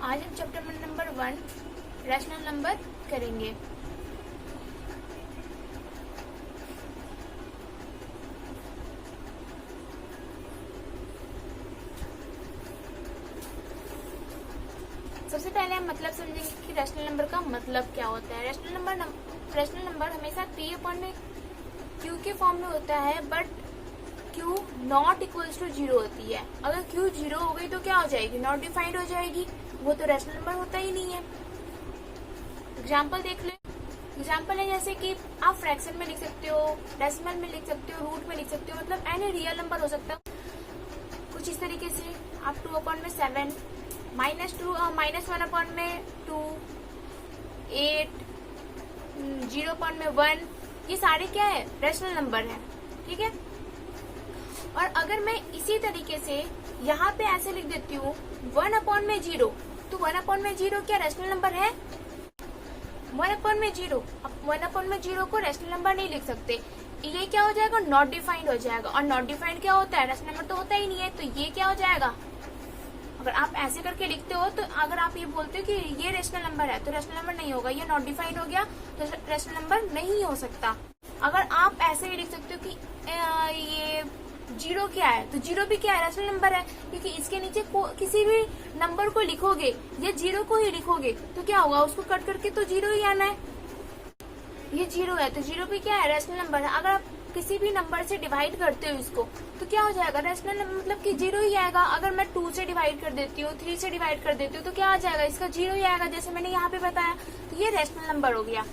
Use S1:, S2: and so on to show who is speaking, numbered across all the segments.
S1: आज हम chapter number 1 rational number करेंगे। सबसे पहले हम मतलब समझेंगे कि रैशनल नंबर का मतलब क्या होता है। रैशनल नंबर हमेशा p अपॉन में q के फॉर्म में होता है, but q not equals to 0 होती है। अगर q 0 हो गई तो क्या हो जाएगी? नॉट डिफाइंड हो जाएगी, वो तो रैशनल नंबर होता ही नहीं है। एग्जाम्पल देख लो। एग्जाम्पल है जैसे कि आप फ्रैक्शन में लिख सकते हो, डेसिमल में लिख सकते हो, रूट में लिख सकते हो, मतलब एनी रियल नंबर हो सकता है। कुछ इस तरीके से आप 2 अपॉन में 7, -1 अपॉन में 2, 8, 0 अपॉन में 1, ये सारे क्या है? रैशनल नंबर है। ठीक है। और अगर मैं इसी तरीके से यहाँ पे ऐसे लिख देती हूँ 1 अपॉन में 0, तो 1 अपॉन में 0 क्या रैशनल नंबर है? 1 अपॉन में 0, अब 1 अपॉन में 0 को रैशनल नंबर नहीं लिख सकते। ये क्या हो जाएगा? नॉट डिफाइंड हो जाएगा। और नॉट डिफाइंड क्या होता है? रैशनल नंबर तो होता ही नहीं है। तो ये क्या हो जाएगा? अगर आप ऐसे करके लिखते हो, तो अगर आप ये बोलते हो कि ये रैशनल नंबर है, तो रैशनल नंबर नहीं होगा। ये नॉट डिफाइंड हो गया, तो रैशनल नंबर नहीं हो सकता। अगर आप ऐसे भी लिख सकते हो कि ये 0 क्या है, तो 0 भी क्या है? रैशनल नंबर है, क्योंकि इसके नीचे किसी भी नंबर को लिखोगे या 0 को ही लिखोगे तो क्या होगा? उसको कट करके तो 0 ही आना है। ये 0 है, तो 0 भी क्या है? रैशनल नंबर है। अगर आप किसी भी नंबर से डिवाइड करते हो इसको, तो क्या हो जाएगा? रैशनल नंबर मतलब कि 0 ही आएगा। अगर मैं 2 से डिवाइड कर देती हूँ, 3 से डिवाइड कर देती हूँ, तो क्या आ जाएगा? इसका 0 ही आएगा, जैसे मैंने यहाँ पे बताया। तो ये रैशनल नंबर हो गया।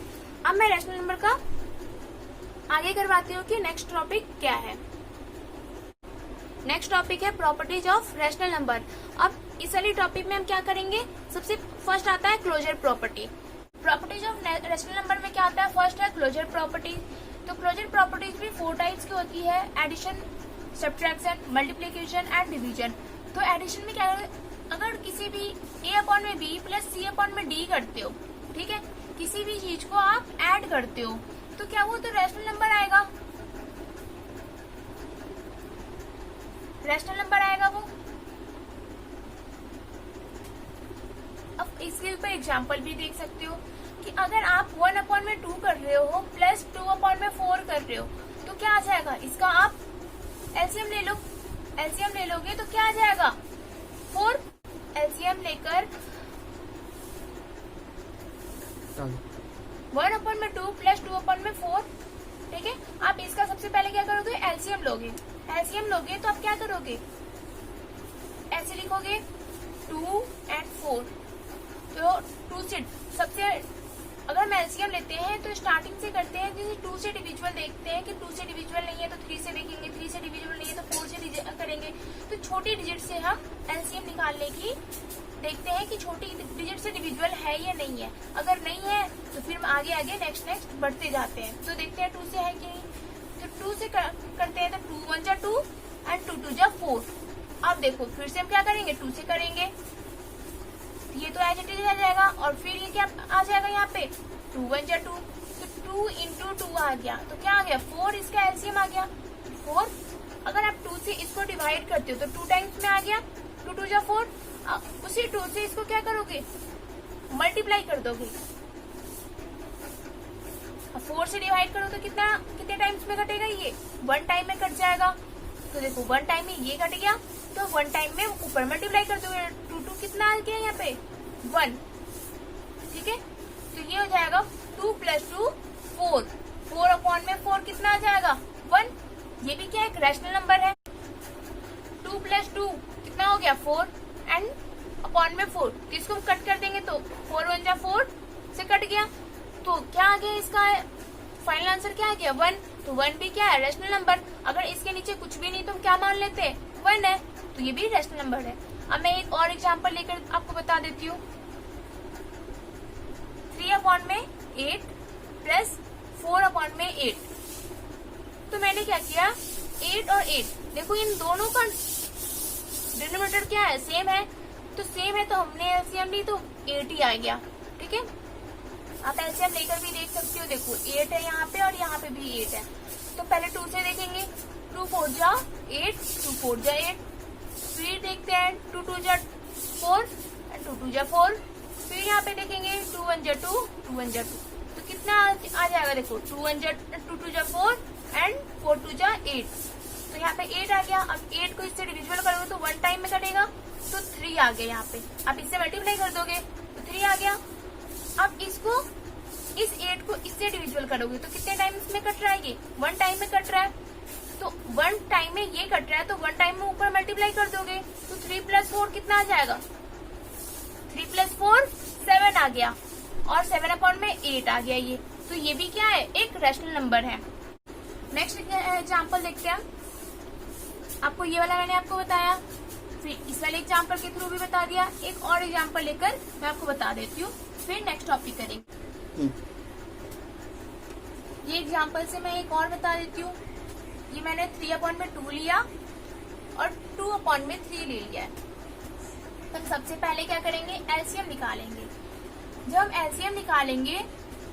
S1: अब मैं रैशनल नंबर का आगे करवाती हूँ कि नेक्स्ट टॉपिक क्या है। नेक्स्ट टॉपिक है प्रॉपर्टीज ऑफ रैशनल नंबर। अब इस वाली टॉपिक में हम क्या करेंगे? सबसे फर्स्ट आता है closure property. Properties of rational number में क्या आता है? फर्स्ट है क्लोजर प्रॉपर्टी। तो क्लोजर प्रॉपर्टीज भी 4 टाइप्स की होती है: addition, subtraction, multiplication and division. तो एडिशन में क्या है? अगर किसी भी a अपॉन में b प्लस c अपॉन में d करते हो, ठीक है, किसी भी चीज को आप ऐड करते हो, तो क्या वो तो रैशनल नंबर आएगा? रैशनल नंबर आएगा वो। अब इसके ऊपर एग्जाम्पल भी देख सकते हो कि अगर आप 1 अपॉन में 2 कर रहे हो प्लस 2 अपॉन में 4 कर रहे हो, तो क्या आ जाएगा? इसका आप एलसीएम ले लो। एलसीएम ले लोगे तो क्या आ जाएगा? 4। एलसीएम लेकर 1 अपॉन में 2 प्लस 2 अपॉन में 4, ठीक है। आप इसका सबसे पहले क्या करोगे? एलसीएम लोगे। एलसीएम लोगे तो आप क्या करोगे? ऐसे लिखोगे 2 and 4। तो 2 से सबसे, अगर हम एलसीएम लेते हैं तो स्टार्टिंग से करते हैं, जैसे 2 से डिविजुअल देखते हैं कि 2 से डिविजुअल नहीं है तो 3 से देखेंगे, 3 से डिविजुअल नहीं है तो 4 से करेंगे। तो छोटी डिजिट से हम एलसीएम निकालने की देखते हैं कि छोटी डिजिट से डिविजुअल है या नहीं है। अगर नहीं है तो फिर हम आगे आगे नेक्स्ट बढ़ते जाते हैं। तो देखते हैं 2 से है कि नहीं। तो 2 से करते हैं तो 2 1 जा 2 एंड 2 2 जा 4। अब देखो फिर से हम क्या करेंगे? 2 से करेंगे, ये तो एज इट इज आ जाएगा। और फिर ये क्या आ जाएगा? यहाँ पे 2 1 जा 2, तो 2 इंटू 2 आ गया, तो क्या आ गया? 4। इसका एलसीएम आ गया 4। अगर आप 2 से इसको डिवाइड करते हो तो 2 टाइम्स में आ गया, 2 2 जा 4। उसी 2 से इसको क्या करोगे? मल्टीप्लाई कर दोगे। 4 से डिवाइड करो तो कितने टाइम्स में कटेगा? ये 1 टाइम में कट जाएगा। तो देखो 1 टाइम में ये कट गया, तो 1 टाइम में ऊपर मल्टीप्लाई कर दोगे। 2 2 कितना आ गया यहाँ पे? 1, ठीक है। तो ये हो जाएगा 2 प्लस 2 4। 4 अपॉन में 4 कितना आ जाएगा? 1। ये भी क्या एक रैशनल नंबर है। 2 प्लस 2 कितना हो गया? 4 एंड अपॉन में 4, तो इसको हम कट कर देंगे तो 4 1 जा 4 से कट गया। तो क्या आ गया? इसका फाइनल आंसर क्या आ गया? 1। तो 1 भी क्या है? Rational number. अगर इसके नीचे कुछ भी नहीं तो हम क्या मान लेते हैं? 1 है, तो ये भी रैशनल नंबर है। अब मैं एक और एग्जांपल लेकर आपको बता देती हूँ। 3 अपॉन में 8 प्लस 4 अपॉन में 8। तो मैंने क्या किया? 8 और 8, देखो इन दोनों का डिनोमिनेटर क्या है? सेम है। तो सेम है तो हमने एलसीएम ली तो 8 ही आ गया, ठीक है। आप एलसीएम लेकर भी देख सकते हो। देखो 8 है यहाँ पे और यहाँ पे भी 8 है। तो पहले 2 से देखेंगे, 2 4 जा 8, 2 4 जा 8। फिर देखते हैं 2 2 जा 4, टू टू जा 4, फिर यहाँ पे देखेंगे 2 1 जा 2, 2 1 जा 2, तो कितना आ जाएगा, देखो 2 1 जा 2 2 जा 4 एंड 4 2 जा 8, तो यहाँ पे 8 आ गया। अब 8 को इससे डिविजिबल करोगे तो 1 टाइम में कटेगा, तो 3 आ गया। यहाँ पे आप इससे मल्टीप्लाई कर दोगे तो 3 आ गया। अब इसको इस 8 को इससे डिविजिबल करोगे तो कितने टाइम में कट रहा है, ये 1 टाइम में कट रहा है, तो 1 टाइम में ये कट रहा है, तो 1 टाइम में ऊपर मल्टीप्लाई कर दोगे तो 3 + 4 कितना आ जाएगा, 3 + 4 7 आ गया, और 7/8 आ गया ये, तो ये भी क्या है, एक रैशनल नंबर है। नेक्स्ट एग्जाम्पल देखते हैं। आपको ये वाला मैंने आपको बताया, फिर इस वाले एग्जाम्पल के थ्रू भी बता दिया, एक और एग्जाम्पल लेकर मैं आपको बता देती हूँ, फिर नेक्स्ट टॉपिक करेंगे। ये एग्जाम्पल से मैं एक और बता देती हूँ। ये मैंने 3/2 लिया और 2/3 ले लिया है। तो सबसे पहले क्या करेंगे, एलसीएम निकालेंगे। जब हम एलसीएम निकालेंगे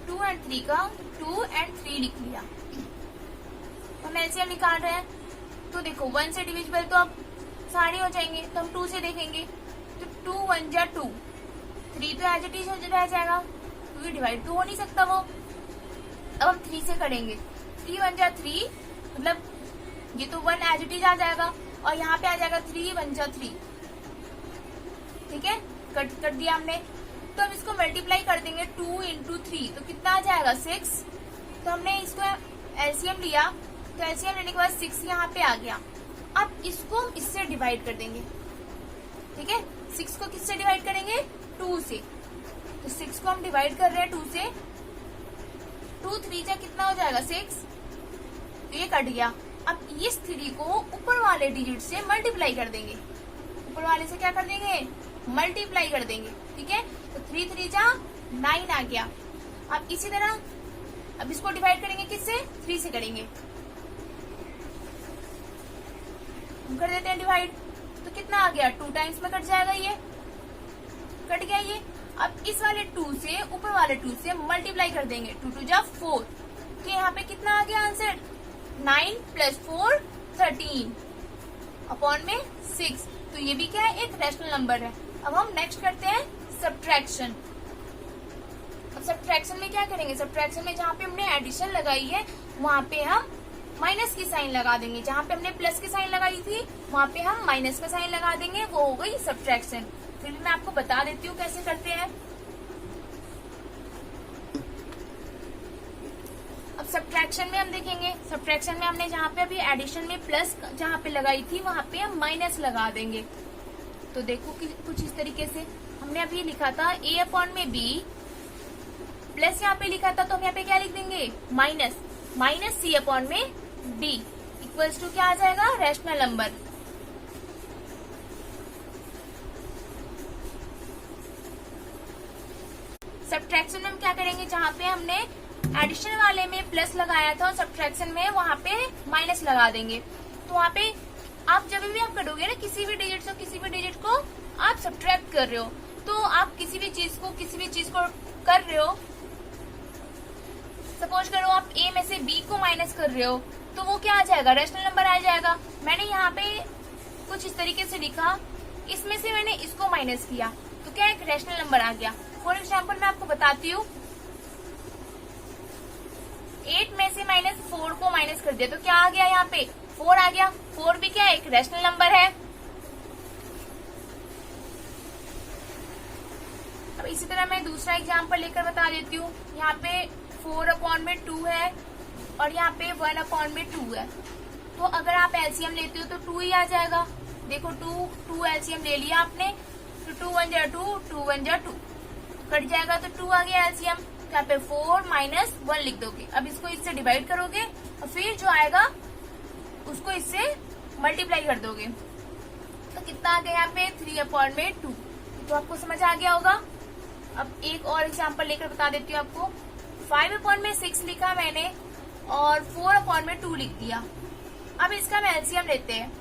S1: 2 और 3 का, 2 और 3 लिख लिया, हम एलसीएम निकाल रहे हैं, तो देखो 1 से डिविजिबल तो अब सारे हो जाएंगे, तो हम 2 से देखेंगे, तो 2 1 जा 2, 3 तो एज इट इज रह जाएगा, क्योंकि डिवाइड तो हो नहीं सकता वो। अब हम 3 से करेंगे, 3 1 जा 3, मतलब ये तो 1 एज इट इज आ जाएगा, और यहाँ पे आ जाएगा 3 1 जा 3, ठीक है, कट कर दिया हमने। तो हम इसको मल्टीप्लाई कर देंगे 2 × 3, तो कितना आ जाएगा 6। तो हमने इसको एलसीएम लिया, तो एलसीएम लेने के बाद 6 यहाँ पे आ गया। अब इसको हम इससे डिवाइड कर देंगे, ठीक है, 6 को किससे डिवाइड करेंगे, 2 से, तो 6 को हम डिवाइड कर रहे हैं 2 से, 2 3 जा कितना हो जाएगा 6, तो ये कट गया। अब इस 3 को ऊपर वाले डिजिट से मल्टीप्लाई कर देंगे, ऊपर वाले से क्या कर देंगे, मल्टीप्लाई कर देंगे, ठीक है, तो 3 3 जा 9 आ गया। अब इसी तरह अब इसको डिवाइड करेंगे किससे, 3 से करेंगे, हम कर देते हैं डिवाइड, तो कितना आ गया, 2 टाइम्स में कट जाएगा, ये कट गया ये। अब इस वाले 2 से ऊपर वाले 2 से मल्टीप्लाई कर देंगे, 2 2 जा 4, तो यहाँ पे कितना आ गया आंसर, 9 + 4 13/6, तो ये भी क्या है, एक रैशनल नंबर है। अब हम नेक्स्ट करते हैं सब्ट्रैक्शन। अब सब्ट्रैक्शन में क्या करेंगे, सब्ट्रैक्शन में जहाँ पे हमने एडिशन लगाई है वहाँ पे हम माइनस की साइन लगा देंगे, जहाँ पे हमने प्लस की साइन लगाई थी वहाँ पे हम माइनस का साइन लगा देंगे, वो हो गई सब्ट्रैक्शन। फिर भी मैं आपको बता देती हूँ कैसे करते हैं। अब सब्ट्रैक्शन में हम देखेंगे, सब्ट्रैक्शन में हमने जहाँ पे अभी एडिशन में प्लस जहाँ पे लगाई थी वहाँ पे हम माइनस लगा देंगे। तो देखो कि कुछ इस तरीके से हमने अभी लिखा था a/b, प्लस यहाँ पे लिखा था, तो हम यहाँ पे क्या लिख देंगे, माइनस c/d इक्वल्स टू क्या आ जाएगा, रैशनल नंबर। सब्ट्रैक्शन में हम क्या करेंगे, जहाँ पे हमने एडिशन वाले में प्लस लगाया था और सब्ट्रैक्शन में वहाँ पे माइनस लगा देंगे। तो वहाँ पे आप जब भी आप करोगे ना, किसी भी डिजिट से किसी भी डिजिट को आप सब्ट्रैक्ट कर रहे हो, तो आप किसी भी चीज को कर रहे हो, सपोज करो आप ए में से बी को माइनस कर रहे हो, तो वो क्या आ जाएगा, रैशनल नंबर आ जाएगा। मैंने यहाँ पे कुछ इस तरीके से लिखा, इसमें से मैंने इसको माइनस किया, तो क्या एक रैशनल नंबर आ गया। फॉर एग्जाम्पल मैं आपको बताती हूँ, 8 में से -4 को माइनस कर दिया, तो क्या आ गया, यहाँ पे 4 आ गया। 4 भी क्या एक रैशनल नंबर है। अब इसी तरह मैं दूसरा एग्जाम्पल लेकर बता देती हूँ। यहाँ पे 4/2 है और यहाँ पे 1/2 है, तो अगर आप एलसीएम लेते हो तो 2 ही आ जाएगा। देखो 2 एलसीएम ले लिया आपने, तो 2 1 जा 2, 2 1 जा 2, कट जाएगा, तो 2 आ गया एलसीएम। तो यहाँ पे 4 - 1 लिख दोगे। अब इसको इससे डिवाइड करोगे और फिर जो आएगा उसको इससे मल्टीप्लाई कर दोगे, तो कितना आ गया यहाँ पे 3/2। तो आपको समझ आ गया होगा। अब एक और एग्जाम्पल लेकर बता देती हूँ आपको। 5/6 लिखा मैंने और 4/2 लिख दिया। अब इसका हम एलसीएम लेते हैं,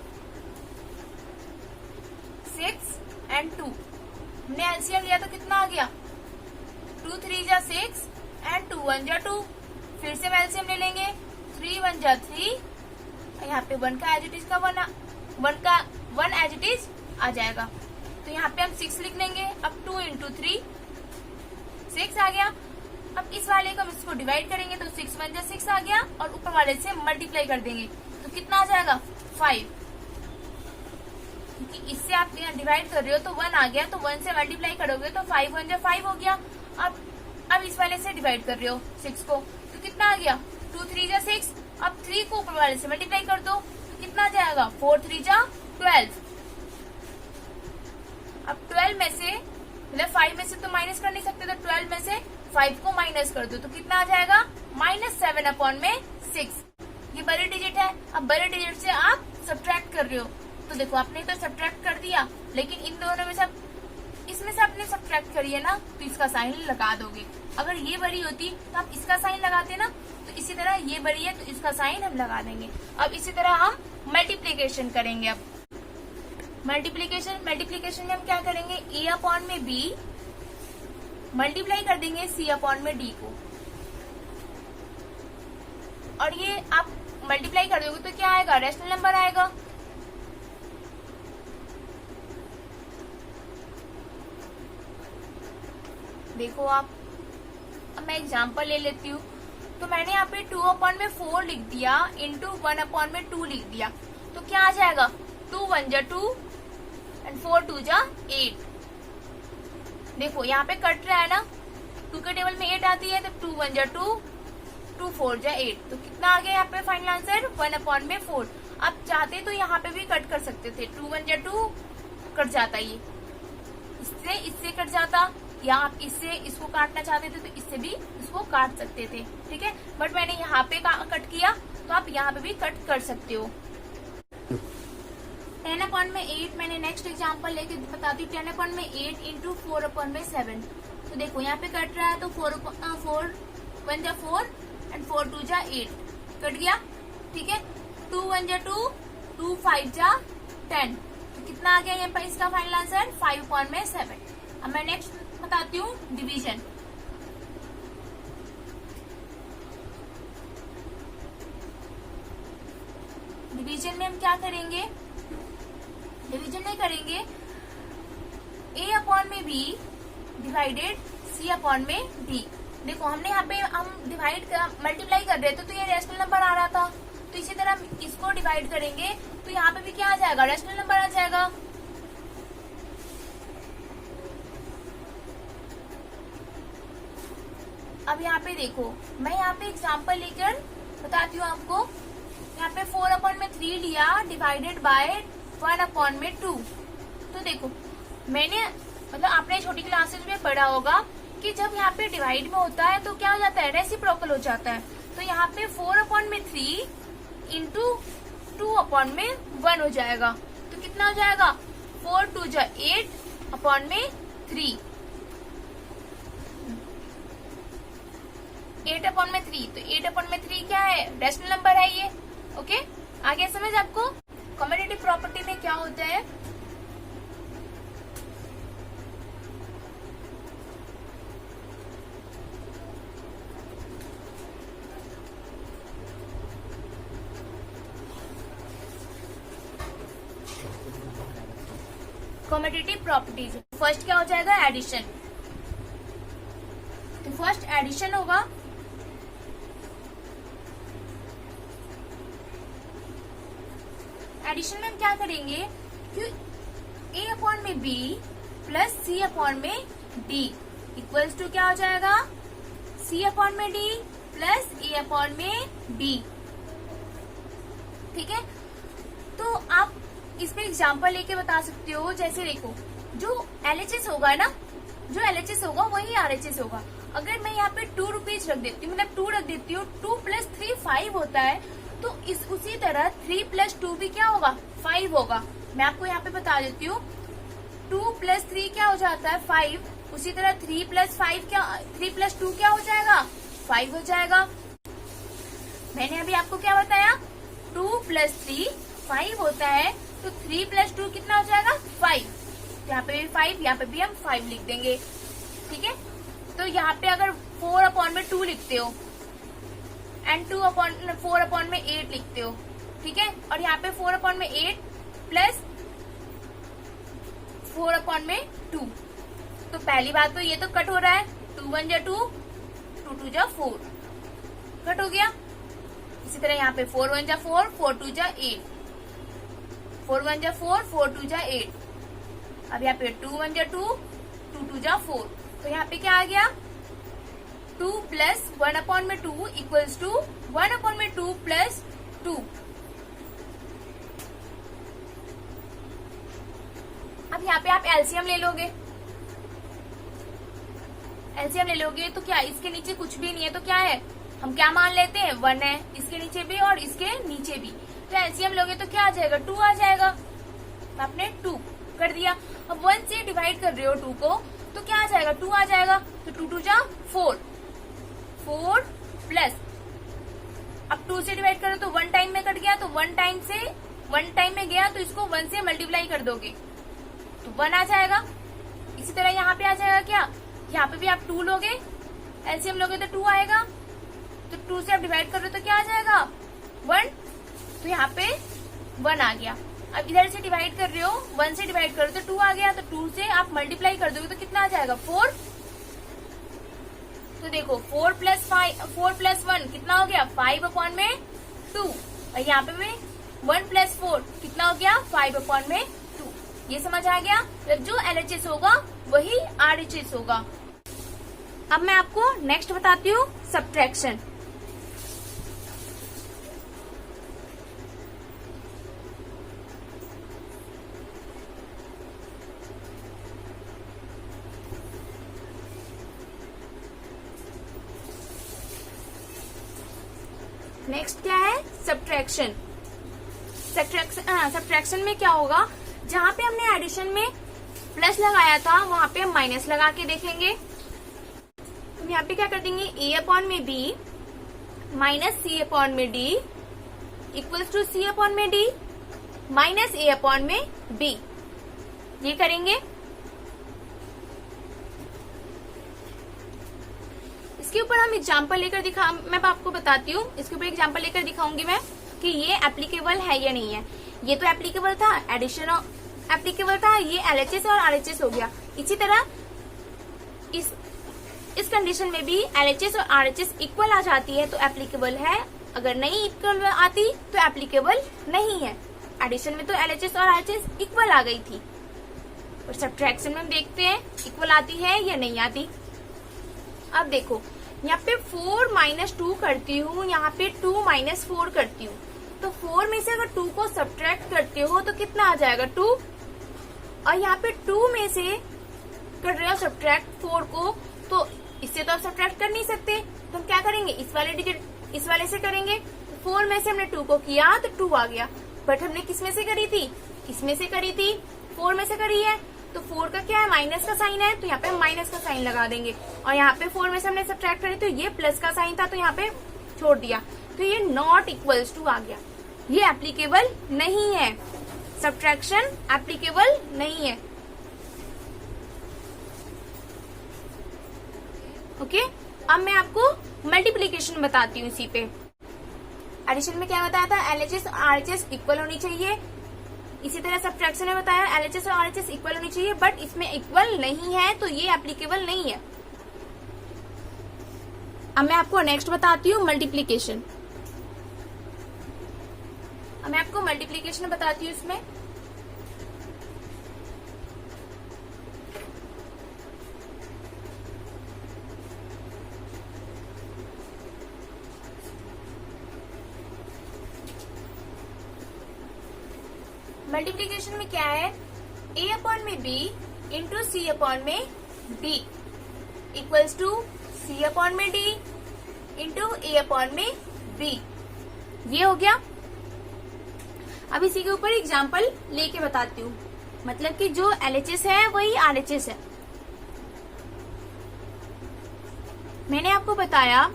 S1: 6 और 2। हमने एलसीएम लिया तो कितना आ गया, 2 3 जा 6 और 2 1 जा 2। फिर से हम एलसीएम ले लेंगे, 3 1 जा 3, यहाँ पे 1 का एज इट इज का 1 एज इट इज आ जाएगा। तो यहाँ पे हम 6 लिख लेंगे। अब 2 इंटू 3 6 आ गया। अब इस वाले को हम इसको डिवाइड करेंगे तो 6 1 जा 6 आ गया और ऊपर वाले से मल्टीप्लाई कर देंगे तो कितना आ जाएगा 5, क्योंकि इससे आप यहाँ डिवाइड कर रहे हो तो 1 आ गया, तो 1 से मल्टीप्लाई करोगे तो 5 1 जा 5 हो गया। अब इस वाले से डिवाइड कर रहे हो 6 को तो कितना आ गया 2 3 जा 6। अब 3 को ऊपर वाले से मल्टीप्लाई कर दो तो कितना आ जाएगा 4 3 जा 12। अब 12 में से मतलब 5 में से तो माइनस कर नहीं सकते, तो 12 में से 5 को माइनस कर दो तो कितना आ जाएगा -7/6। ये बड़े डिजिट है। अब बड़े डिजिट से आप सब्ट्रैक्ट कर रहे हो तो देखो आपने तो सब्ट्रैक्ट कर दिया, लेकिन इन दोनों में से इसमें से आपने सब्ट्रैक्ट करी है ना तो इसका साइन लगा दोगे। अगर ये बड़ी होती तो आप इसका साइन लगाते ना, तो इसी तरह ये बड़ी है तो इसका साइन हम लगा देंगे। अब इसी तरह हम मल्टीप्लीकेशन करेंगे। अब मल्टीप्लीकेशन में हम क्या करेंगे a/b मल्टीप्लाई कर देंगे c/d को, और ये आप मल्टीप्लाई कर दोगे तो क्या आएगा रैशनल नंबर आएगा। देखो आप, अब मैं एग्जांपल ले लेती हूँ। तो मैंने यहाँ पे 2/4 लिख दिया इंटू 1/2 लिख दिया तो क्या आ जाएगा 2 1 जा 2 एंड 4 2 जा 8। देखो यहाँ पे कट रहा है ना, 2 के टेबल में 8 आती है तो 2 1 जा 2 2 4 जा 8, तो कितना आ गया यहाँ पे फाइनल आंसर 1/4। आप चाहते तो यहाँ पे भी कट कर सकते थे, 2 1 जा 2 कट जाता, ये इससे कट जाता, या आप इससे इसको काटना चाहते थे तो इससे भी इसको काट सकते थे, ठीक है। बट मैंने यहाँ पे कट किया तो आप यहाँ पे भी कट कर सकते हो। 10/8 मैंने नेक्स्ट एग्जांपल लेके बताती हूँ। 10/8 इंटू 4/7। तो देखो यहाँ पे कट रहा है तो 4 1 जा 4 एंड 4 2 जा 8 कट गया, ठीक है। 2 1 जा 2 2 5 जा 10, तो कितना आ गया यहाँ पर इसका फाइनल आंसर 5/7। अब मैं नेक्स्ट बताती हूँ डिवीजन। डिवीजन में हम क्या करेंगे, डिवीजन में करेंगे a/b डिवाइडेड c/d। देखो हमने यहाँ पे हम मल्टीप्लाई कर रहे थे तो ये रैशनल नंबर आ रहा था, तो इसी तरह हम इसको डिवाइड करेंगे तो यहाँ पे भी क्या आ जाएगा रैशनल नंबर आ जाएगा। अब यहाँ पे देखो मैं यहाँ पे एग्जांपल लेकर बताती हूँ आपको। यहाँ पे 4/3 लिया डिवाइडेड बाय 1/2। तो देखो मैंने मतलब आपने छोटी क्लासेस में पढ़ा होगा कि जब यहाँ पे डिवाइड में होता है तो क्या हो जाता है रेसिप्रोकल हो जाता है। तो यहाँ पे 4/3 इंटू 2/1 हो जाएगा, तो कितना हो जाएगा 4 2 जा 8/3 8/3। तो 8/3 क्या है रैशनल नंबर है ये, ओके। आगे समझ आपको कम्यूटेटिव प्रॉपर्टी में क्या होता है। कम्यूटेटिव प्रॉपर्टीज फर्स्ट क्या हो जाएगा एडिशन। तो फर्स्ट एडिशन होगा, एडिशन में हम क्या करेंगे कि a/b plus c/d equals to क्या हो जाएगा c/d प्लस a/b, ठीक है। तो आप इस पे एग्जाम्पल लेके बता सकते हो। जैसे देखो जो LHS होगा ना, जो LHS होगा वही RHS होगा। अगर मैं यहाँ पे 2 रुपीज रख देती हूँ, मतलब 2 रख देती हूँ, 2 + 3 5 होता है, तो उसी तरह 3 + 2 भी क्या होगा 5 होगा। मैं आपको यहाँ पे बता देती हूँ 2 + 3 क्या हो जाता है 5, उसी तरह 3 + 2 क्या हो जाएगा 5 हो जाएगा। मैंने अभी आपको क्या बताया 2 + 3 5 होता है, तो 3 + 2 कितना हो जाएगा 5। यहाँ पे भी 5, यहाँ पे भी हम 5 लिख देंगे, ठीक है। तो यहाँ पे अगर 4/2 लिखते हो एंड 4/8 लिखते हो, ठीक है। और यहाँ पे 4/8 प्लस 4 अपॉन में 2। तो पहली बात तो ये तो कट हो रहा है, 2 1 जा 2, 2 2 जा 4, कट हो गया। इसी तरह यहाँ पे 4 1 जा 4, 4 2 जा 8, 4 1 जा 4, 4 2 जा 8। अब यहाँ पे 2 1 जा 2, 2 2 जा 4। तो यहाँ पे क्या आ गया, 2 प्लस 1 अपॉन में 2 इक्वल्स टू 1 अपॉन में 2 प्लस 2। अब यहाँ पे आप एलसीएम ले लोगे, एलसीएम ले लोगे तो क्या इसके नीचे कुछ भी नहीं है, तो क्या है, हम क्या मान लेते हैं, 1 है इसके नीचे भी और इसके नीचे भी। तो एलसीएम लोगे तो क्या आ जाएगा, 2 आ जाएगा। तो आपने 2 कर दिया। अब 1 से डिवाइड कर रहे हो 2 को, तो क्या आ जाएगा, 2 आ जाएगा। तो 2 2 जा 4, 4 प्लस, अब 2 से डिवाइड करो तो 1 टाइम में कट गया, तो 1 टाइम में गया तो इसको 1 से मल्टीप्लाई कर दोगे तो 1 आ जाएगा। इसी तरह यहाँ पे आ जाएगा क्या, यहाँ पे भी आप 2 लोगे, एलसीएम लोगे तो 2 आएगा। तो 2 से आप डिवाइड कर रहे हो तो क्या आ जाएगा, 1। तो यहाँ पे 1 आ गया। अब इधर से डिवाइड कर रहे हो, 1 से डिवाइड कर रहे हो तो 2 आ गया। तो 2 से आप मल्टीप्लाई कर दोगे तो कितना आ जाएगा, 4। तो देखो 4 प्लस 1 कितना हो गया, 5 अपॉन में 2। और यहाँ पे भी 1 प्लस 4 कितना हो गया, 5 अपॉन में 2। ये समझ आ गया। जब जो एलएचएस होगा वही आरएचएस होगा। अब मैं आपको नेक्स्ट बताती हूँ, सब्ट्रैक्शन। नेक्स्ट क्या है, सब्ट्रैक्शन। सब्ट्रैक्शन में क्या होगा, जहां पे हमने एडिशन में प्लस लगाया था वहां पे हम माइनस लगा के देखेंगे। हम यहाँ पे क्या कर देंगे, a अपॉन में b माइनस c अपॉन में d equals to c upon में d माइनस a अपॉन में b। ये करेंगे। इसके ऊपर हम एग्जाम्पल लेकर मैं आपको बताती हूँ, इसके ऊपर एग्जाम्पल लेकर दिखाऊंगी मैं कि ये एप्लीकेबल है या नहीं है। ये तो एप्लीकेबल था, एडिशन एप्लीकेबल था, ये एलएचएस और आरएचएस हो गया। इसी तरह इस कंडीशन में भी एलएचएस और आरएचएस इक्वल आ जाती है तो एप्लीकेबल है, अगर नहीं इक्वल आती तो एप्लीकेबल नहीं है। एडिशन में तो एलएचएस और आरएचएस इक्वल आ गई थी, और सब्ट्रैक्शन में हम देखते हैं इक्वल आती है या नहीं आती। अब देखो यहाँ पे 4 माइनस 2 करती हूँ, यहाँ पे 2 माइनस 4 करती हूँ। तो 4 में से अगर 2 को सब्ट्रैक्ट करते हो तो कितना आ जाएगा, 2। और यहाँ पे 2 में से कर रहे हो सब्ट्रैक्ट 4 को, तो इससे तो आप सब्ट्रैक्ट कर नहीं सकते, तो हम क्या करेंगे, इस वाले डिजिट इस वाले से करेंगे। 4 में से हमने 2 को किया तो 2 आ गया, बट हमने किस में से करी थी, इसमें से करी थी, 4 में से करी है। तो 4 का क्या है, माइनस का साइन है, तो यहाँ पे माइनस का साइन लगा देंगे। और यहाँ पे 4 में से हमने सब्ट्रैक्ट करी तो ये प्लस का साइन था, तो यहाँ पे छोड़ दिया, तो ये नॉट इक्वल्स टू आ गया। ये एप्लीकेबल नहीं है, सब्ट्रैक्शन एप्लीकेबल नहीं है। ओके, अब मैं आपको मल्टीप्लीकेशन बताती हूँ इसी पे। एडिशन में क्या बताया था, एलएचएस और आरएचएस इक्वल होनी चाहिए। इसी तरह सब्ट्रैक्शन में बताया एलएचएस और आरएचएस इक्वल होनी चाहिए, बट इसमें इक्वल नहीं है तो ये एप्लीकेबल नहीं है। अब मैं आपको नेक्स्ट बताती हूँ, मल्टीप्लीकेशन। अब मैं आपको मल्टीप्लीकेशन बताती हूँ इसमें। मल्टीप्लीकेशन में क्या है, a अपॉन में b इंटू c अपॉन में d equals to c upon में d इंटू a अपॉन में b। ये हो गया। अब इसी के ऊपर एग्जाम्पल लेके बताती हूँ, मतलब कि जो एलएचएस है वही आरएचएस है। मैंने आपको बताया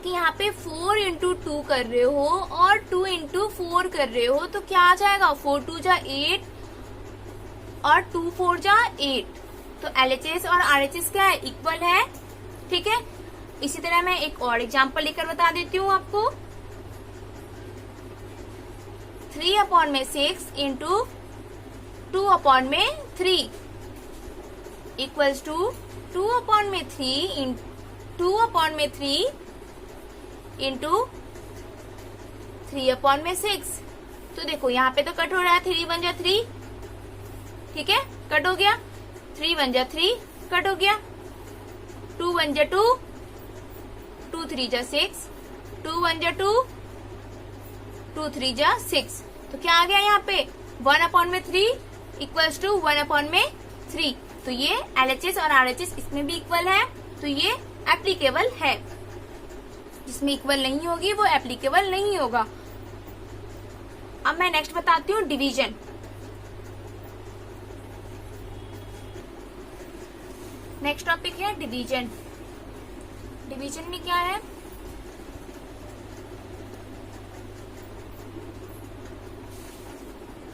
S1: कि यहाँ पे 4 इंटू 2 कर रहे हो और 2 इंटू 4 कर रहे हो, तो क्या आ जाएगा, 4 2 जा 8 और 2 4 जा 8। तो एलएचएस और आरएचएस क्या है, इक्वल है। ठीक है, इसी तरह मैं एक और एग्जांपल लेकर बता देती हूँ आपको। 3 अपॉन में 6 इंटू 2 अपॉन में 3 इक्वल्स टू 2 अपॉन में 3 इंटू 3 अपॉन में 6। तो देखो यहाँ पे तो कट हो रहा है, 3 1 जा 3, ठीक है, कट हो गया, 3 1 जा 3, कट हो गया, 2 1 जा 2, 2 3 जा 6, 2 1 जा 2, 2 3 जा 6। तो क्या आ गया यहाँ पे 1 अपॉन में 3 इक्वल्स टू 1 अपॉन में 3। तो ये LHS और RHS इसमें भी इक्वल है, तो ये एप्लीकेबल है। जिसमें इक्वल नहीं होगी वो एप्लीकेबल नहीं होगा। अब मैं नेक्स्ट बताती हूँ डिवीजन। नेक्स्ट टॉपिक है डिवीजन। डिवीजन में क्या है,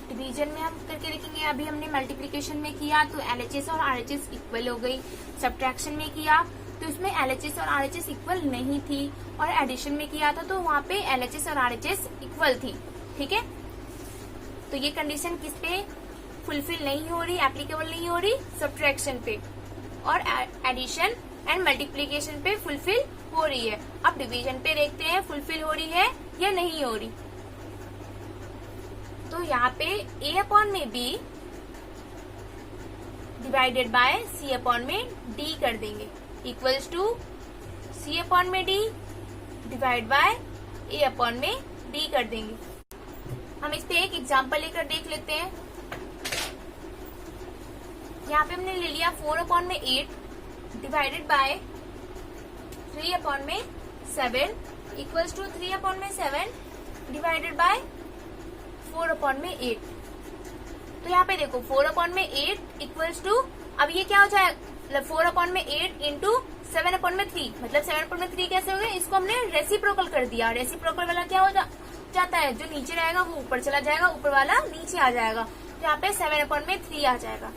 S1: डिवीजन में हम करके देखेंगे। अभी हमने मल्टीप्लिकेशन में किया तो LHS और RHS इक्वल हो गई, सब्ट्रैक्शन में किया तो इसमें LHS और RHS इक्वल नहीं थी, और एडिशन में किया था तो वहां पे LHS और RHS इक्वल थी, ठीक है। तो ये कंडीशन किस पे फुलफिल नहीं हो रही, एप्लीकेबल नहीं हो रही, सब्ट्रैक्शन पे, और एडिशन एंड मल्टीप्लिकेशन पे फुलफिल हो रही है। अब डिवीजन पे देखते हैं फुलफिल हो रही है या नहीं हो रही। तो यहाँ पे A अपॉन में B divided by C upon में D कर देंगे, इक्वल्स टू C अपॉन में D divide by A upon में D कर देंगे। हम इस पे एक एग्जांपल लेकर देख लेते हैं। यहाँ पे हमने ले लिया 4 अपॉन में 8 डिवाइडेड बाय 3 अपॉन में 7 इक्वल्स टू 3 अपॉन में 7 डिवाइडेड बाय 4 अपॉन में 8। तो यहाँ पे देखो 4 अपॉन में 8 इक्वल्स टू, अब ये क्या हो जाएगा, 4 अपॉन में 8 इंटू 7 अपॉन में 3, मतलब 7 अपॉन में 3 कैसे हो गया, इसको हमने रेसिप्रोकल कर दिया। रेसिप्रोकल वाला क्या हो जाता है, जो नीचे रहेगा वो ऊपर चला जाएगा, ऊपर वाला नीचे आ जाएगा। तो यहाँ पे 7 अपॉन में 3 आ जाएगा।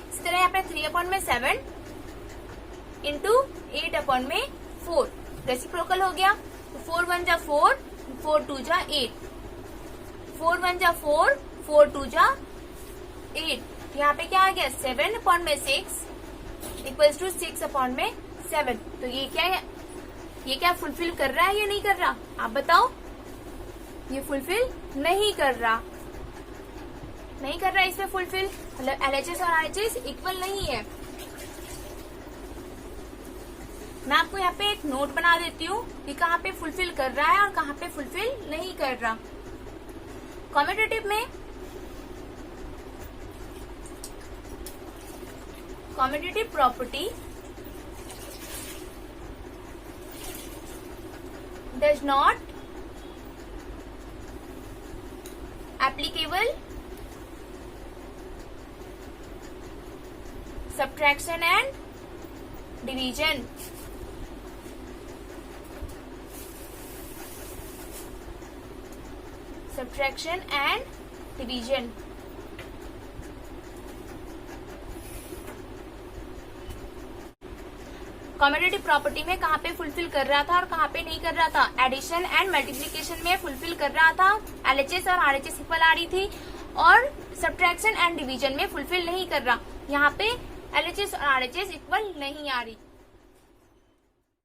S1: इस तरह यहाँ पे 3 अपॉन में 7 इंटू 8 अपॉन में 4 रेसिप्रोकल हो गया। तो 4 1 जा 4, 4 2 जा 8, 4 1 जा 4, 4 2 जा 8। यहाँ पे क्या आ गया 7 अपॉन में 6 इक्वल्स टू 6 अपॉन में 7। तो ये क्या है, ये क्या फुलफिल कर रहा है या नहीं कर रहा, आप बताओ। ये फुलफिल नहीं कर रहा, नहीं कर रहा इसमें फुलफिल, मतलब LHS और RHS इक्वल नहीं है। मैं आपको यहाँ पे एक नोट बना देती हूँ कि कहाँ पे फुलफिल कर रहा है और कहाँ पे फुलफिल नहीं कर रहा। कॉम्पिटिटिव में competitive property does not applicable subtraction and division। subtraction and division। Competitive property में कहाँ पे फुलफिल कर रहा था और कहाँ पे नहीं कर रहा था, एडिशन एंड मल्टीप्लिकेशन में फुलफिल कर रहा था, LHS और RHS इक्वल आ रही थी, और सब्ट्रैक्शन एंड डिवीजन में फुलफिल नहीं कर रहा, यहाँ पे LHS और RHS इक्वल नहीं आ रही।